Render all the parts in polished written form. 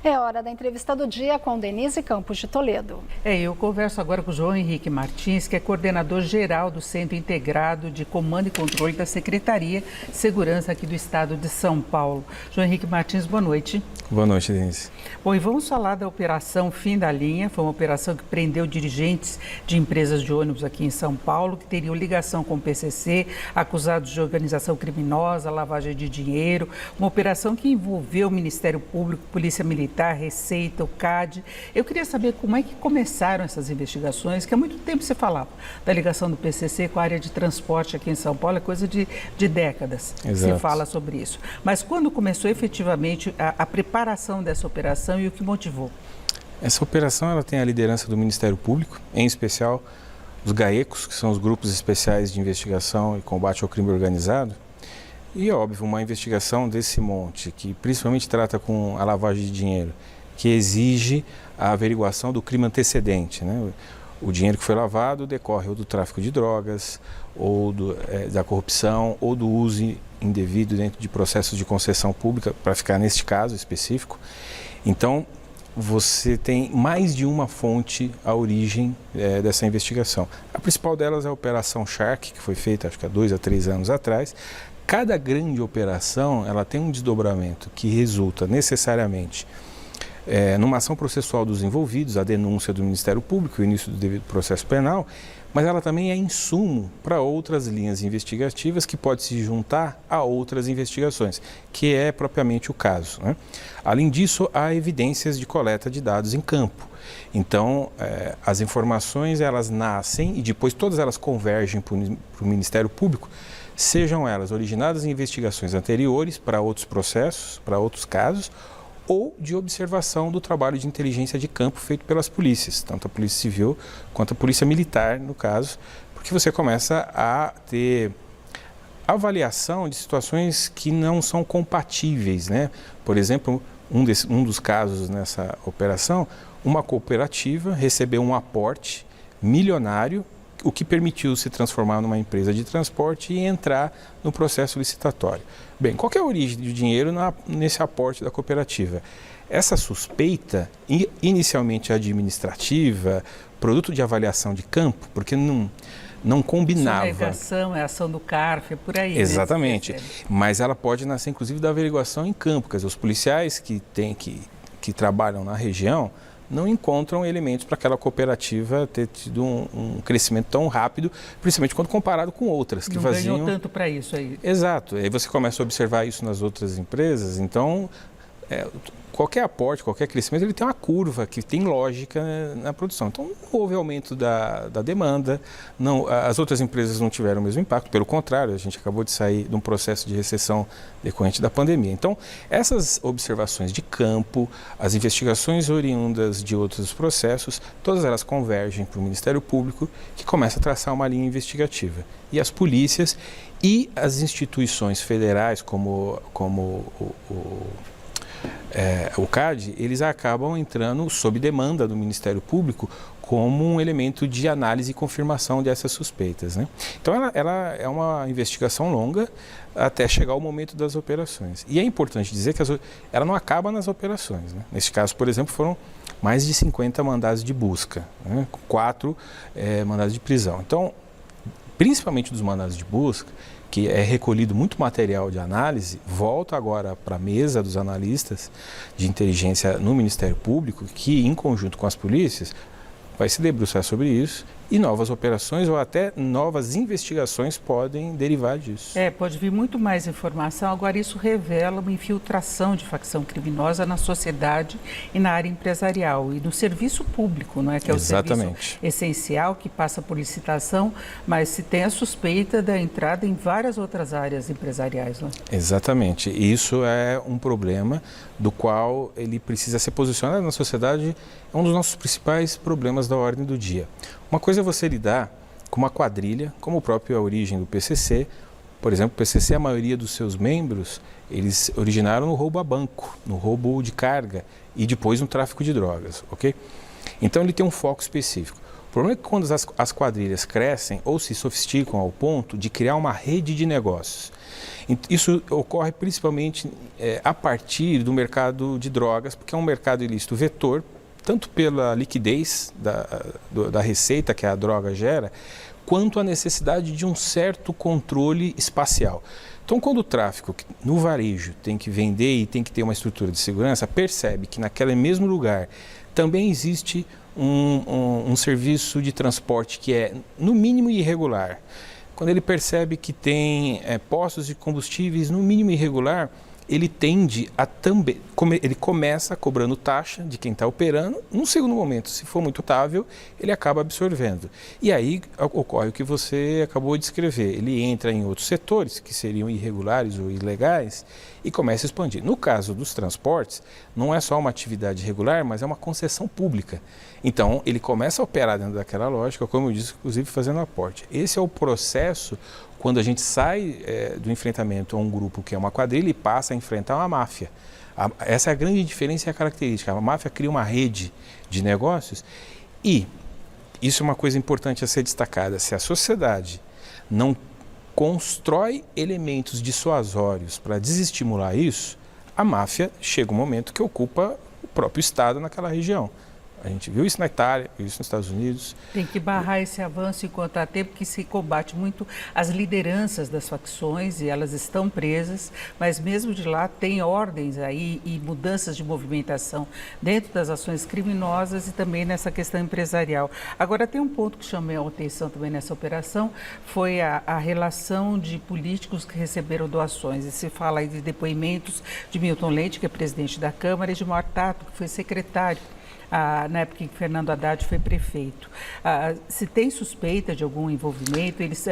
É hora da entrevista do dia com Denise Campos de Toledo. Eu converso agora com o João Henrique Martins, que é coordenador geral do Centro Integrado de Comando e Controle da Secretaria de Segurança aqui do Estado de São Paulo. João Henrique Martins, boa noite. Boa noite, Denise. Bom, e vamos falar da Operação Fim da Linha. Foi uma operação que prendeu dirigentes de empresas de ônibus aqui em São Paulo, que teriam ligação com o PCC, acusados de organização criminosa, lavagem de dinheiro. Uma operação que envolveu o Ministério Público, Polícia Militar, Receita, o CAD. Eu queria saber como é que começaram essas investigações, que há muito tempo você falava da ligação do PCC com a área de transporte aqui em São Paulo, é coisa de décadas. Exato. Se fala sobre isso. Mas quando começou efetivamente a preparação dessa operação e o que motivou? Essa operação ela tem a liderança do Ministério Público, em especial os GAECOS, que são os Grupos Especiais de Investigação e Combate ao Crime Organizado. E, óbvio, uma investigação desse monte, que principalmente trata com a lavagem de dinheiro, que exige a averiguação do crime antecedente, né? O dinheiro que foi lavado decorre ou do tráfico de drogas, ou da corrupção, ou do uso indevido dentro de processos de concessão pública, para ficar neste caso específico. Então, você tem mais de uma fonte à origem dessa investigação. A principal delas é a Operação Shark, que foi feita acho que há 2 a 3 anos atrás. Cada grande operação ela tem um desdobramento que resulta necessariamente numa ação processual dos envolvidos, a denúncia do Ministério Público, o início do devido processo penal, mas ela também é insumo para outras linhas investigativas que pode se juntar a outras investigações, que é propriamente o caso, né? Além disso, há evidências de coleta de dados em campo. Então, as informações elas nascem e depois todas elas convergem para o Ministério Público, sejam elas originadas em investigações anteriores para outros processos, para outros casos, ou de observação do trabalho de inteligência de campo feito pelas polícias, tanto a Polícia Civil quanto a Polícia Militar, no caso, porque você começa a ter avaliação de situações que não são compatíveis, né? Por exemplo, um dos casos nessa operação, uma cooperativa recebeu um aporte milionário, o que permitiu se transformar numa empresa de transporte e entrar no processo licitatório. Bem, qual que é a origem do dinheiro nesse aporte da cooperativa? Essa suspeita, inicialmente administrativa, produto de avaliação de campo, porque não combinava. Sonegação, é ação do CARF, é por aí. Exatamente, né? Mas ela pode nascer inclusive da averiguação em campo, quer dizer, os policiais que trabalham na região não encontram elementos para aquela cooperativa ter tido um crescimento tão rápido, principalmente quando comparado com outras que não faziam... ganhou tanto para isso aí. Exato, aí você começa a observar isso nas outras empresas, então qualquer aporte, qualquer crescimento, ele tem uma curva que tem lógica na produção. Então, não houve aumento da demanda, as outras empresas não tiveram o mesmo impacto, pelo contrário, a gente acabou de sair de um processo de recessão decorrente da pandemia. Então, essas observações de campo, as investigações oriundas de outros processos, todas elas convergem para o Ministério Público, que começa a traçar uma linha investigativa. E as polícias e as instituições federais, como o CAD, eles acabam entrando sob demanda do Ministério Público como um elemento de análise e confirmação dessas suspeitas, né? Então, ela é uma investigação longa até chegar ao momento das operações. E é importante dizer que ela não acaba nas operações, né? Neste caso, por exemplo, foram mais de 50 mandados de busca, né? 4 mandados de prisão. Então, principalmente dos mandados de busca, que é recolhido muito material de análise, volta agora para a mesa dos analistas de inteligência no Ministério Público, que em conjunto com as polícias vai se debruçar sobre isso e novas operações ou até novas investigações podem derivar disso. Pode vir muito mais informação. Agora, isso revela uma infiltração de facção criminosa na sociedade e na área empresarial e no serviço público, não é? Que é o serviço essencial que passa por licitação, mas se tem a suspeita da entrada em várias outras áreas empresariais, não é? Exatamente. E isso é um problema do qual ele precisa ser posicionado na sociedade, é um dos nossos principais problemas da ordem do dia. Uma coisa é você lidar com uma quadrilha, como a própria origem do PCC. Por exemplo, o PCC, a maioria dos seus membros, eles originaram no roubo a banco, no roubo de carga e depois no tráfico de drogas, ok? Então ele tem um foco específico. O problema é que quando as quadrilhas crescem ou se sofisticam ao ponto de criar uma rede de negócios. Isso ocorre principalmente a partir do mercado de drogas, porque é um mercado ilícito vetor, tanto pela liquidez da receita que a droga gera, quanto a necessidade de um certo controle espacial. Então, quando o tráfico no varejo tem que vender e tem que ter uma estrutura de segurança, percebe que naquele mesmo lugar também existe um serviço de transporte que é, no mínimo, irregular. Quando ele percebe que tem postos de combustíveis, no mínimo, irregular, ele tende a também, ele começa cobrando taxa de quem está operando, num segundo momento, se for muito rentável, ele acaba absorvendo. E aí ocorre o que você acabou de descrever, ele entra em outros setores que seriam irregulares ou ilegais e começa a expandir. No caso dos transportes, não é só uma atividade regular, mas é uma concessão pública. Então, ele começa a operar dentro daquela lógica, como eu disse, inclusive fazendo aporte. Esse é o processo quando a gente sai do enfrentamento a um grupo que é uma quadrilha e passa a enfrentar uma máfia. Essa é a grande diferença e a característica. A máfia cria uma rede de negócios e isso é uma coisa importante a ser destacada. Se a sociedade não constrói elementos dissuasórios para desestimular isso, a máfia chega um momento que ocupa o próprio Estado naquela região. A gente viu isso na Itália, viu isso nos Estados Unidos. Tem que barrar esse avanço enquanto há tempo, que se combate muito as lideranças das facções e elas estão presas, mas mesmo de lá tem ordens aí e mudanças de movimentação dentro das ações criminosas e também nessa questão empresarial. Agora, tem um ponto que chamou a atenção também nessa operação, foi a relação de políticos que receberam doações. E se fala aí de depoimentos de Milton Leite, que é presidente da Câmara, e de Mauad Tato, que foi secretário na época em que Fernando Haddad foi prefeito. Se tem suspeita de algum envolvimento, eles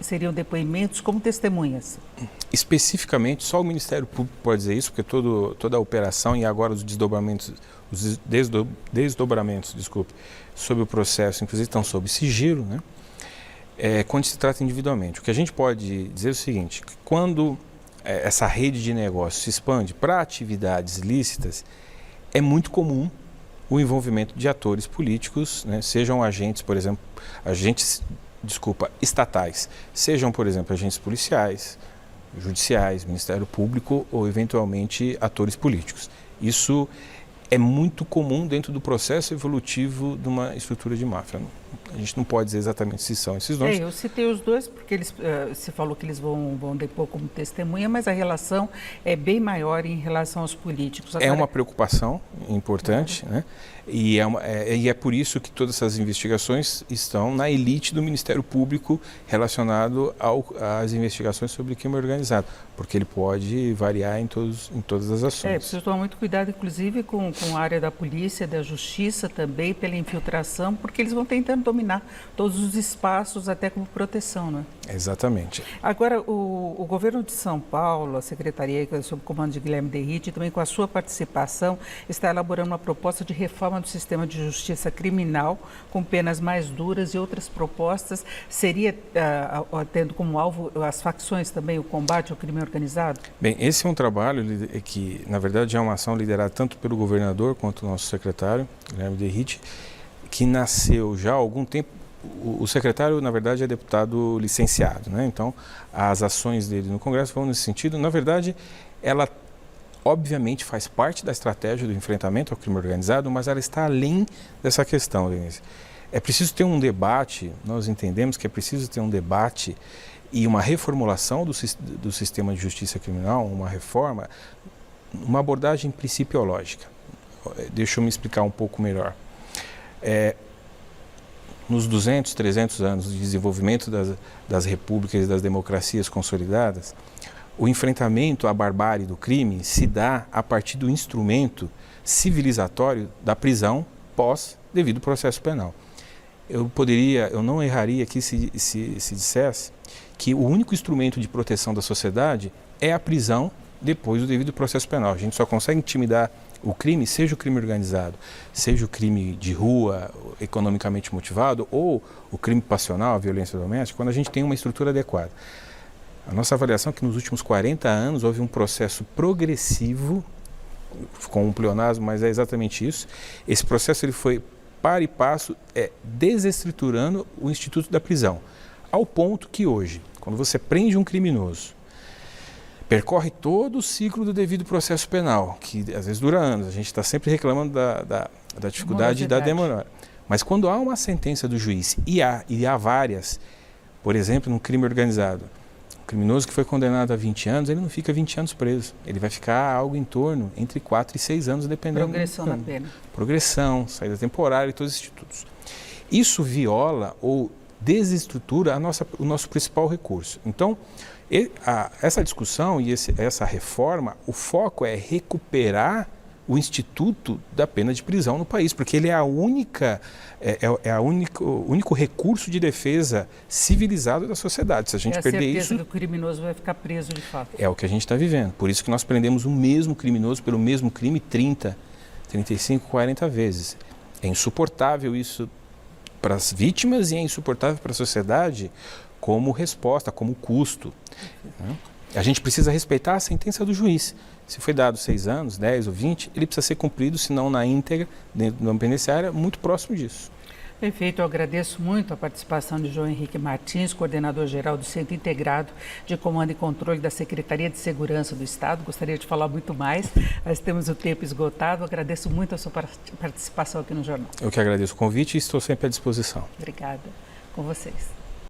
seriam depoimentos como testemunhas? Especificamente, só o Ministério Público pode dizer isso, porque toda a operação e agora os desdobramentos, sobre o processo, inclusive estão sob sigilo, né? Quando se trata individualmente. O que a gente pode dizer é o seguinte, que quando essa rede de negócios se expande para atividades lícitas, é muito comum o envolvimento de atores políticos, né, sejam agentes, por exemplo, estatais, sejam, por exemplo, agentes policiais, judiciais, Ministério Público ou, eventualmente, atores políticos. Isso é muito comum dentro do processo evolutivo de uma estrutura de máfia. A gente não pode dizer exatamente se são esses dois. Eu citei os dois porque se falou que eles vão depor como testemunha, mas a relação é bem maior em relação aos políticos. Agora, é uma preocupação importante, né? E é por isso que todas essas investigações estão na elite do Ministério Público relacionado às investigações sobre crime organizado, porque ele pode variar em todas as ações. Precisa tomar muito cuidado, inclusive, com a área da polícia, da justiça também, pela infiltração, porque eles vão tentando dominar todos os espaços, até como proteção, não é? Exatamente. Agora, o governo de São Paulo, a secretaria sob o comando de Guilherme Derrite, também com a sua participação, está elaborando uma proposta de reforma do sistema de justiça criminal, com penas mais duras e outras propostas. Seria tendo como alvo as facções também, o combate ao crime organizado? Bem, esse é um trabalho que, na verdade, é uma ação liderada tanto pelo governador quanto o nosso secretário, Guilherme Derrite, que nasceu já há algum tempo. O secretário, na verdade, é deputado licenciado, né? Então, as ações dele no Congresso vão nesse sentido. Na verdade, ela obviamente faz parte da estratégia do enfrentamento ao crime organizado, mas ela está além dessa questão, Denise. É preciso ter um debate, nós entendemos que é preciso ter um debate e uma reformulação do sistema de justiça criminal, uma reforma, uma abordagem principiológica. Deixa eu me explicar um pouco melhor. Nos 200, 300 anos de desenvolvimento das repúblicas e das democracias consolidadas, o enfrentamento à barbárie do crime se dá a partir do instrumento civilizatório da prisão pós devido processo penal. Eu não erraria aqui se dissesse que o único instrumento de proteção da sociedade é a prisão depois do devido processo penal. A gente só consegue intimidar o crime, seja o crime organizado, seja o crime de rua, economicamente motivado, ou o crime passional, a violência doméstica, quando a gente tem uma estrutura adequada. A nossa avaliação é que nos últimos 40 anos houve um processo progressivo, com um pleonasmo, mas é exatamente isso. Esse processo ele foi para e passo desestruturando o instituto da prisão. Ao ponto que hoje, quando você prende um criminoso, percorre todo o ciclo do devido processo penal, que às vezes dura anos, a gente está sempre reclamando da dificuldade e da demora. Mas quando há uma sentença do juiz, e há várias, por exemplo, num crime organizado, o criminoso que foi condenado a 20 anos, ele não fica 20 anos preso, ele vai ficar algo em torno entre 4 e 6 anos, dependendo Progressão na pena. Progressão, saída temporária e todos os institutos. Isso viola ou desestrutura o nosso principal recurso. Então, essa discussão e essa reforma, o foco é recuperar o instituto da pena de prisão no país, porque ele é o único recurso de defesa civilizado da sociedade. Se a gente perder isso, a certeza que o criminoso vai ficar preso de fato. É o que a gente está vivendo. Por isso que nós prendemos o mesmo criminoso pelo mesmo crime 30, 35, 40 vezes. É insuportável isso para as vítimas e é insuportável para a sociedade como resposta, como custo. A gente precisa respeitar a sentença do juiz. Se foi dado 6 anos, 10 ou 20, ele precisa ser cumprido, se não na íntegra, dentro de uma penitenciária, muito próximo disso. Perfeito, eu agradeço muito a participação de João Henrique Martins, coordenador-geral do Centro Integrado de Comando e Controle da Secretaria de Segurança do Estado. Gostaria de falar muito mais, mas temos o tempo esgotado. Eu agradeço muito a sua participação aqui no Jornal. Eu que agradeço o convite e estou sempre à disposição. Obrigada. Com vocês.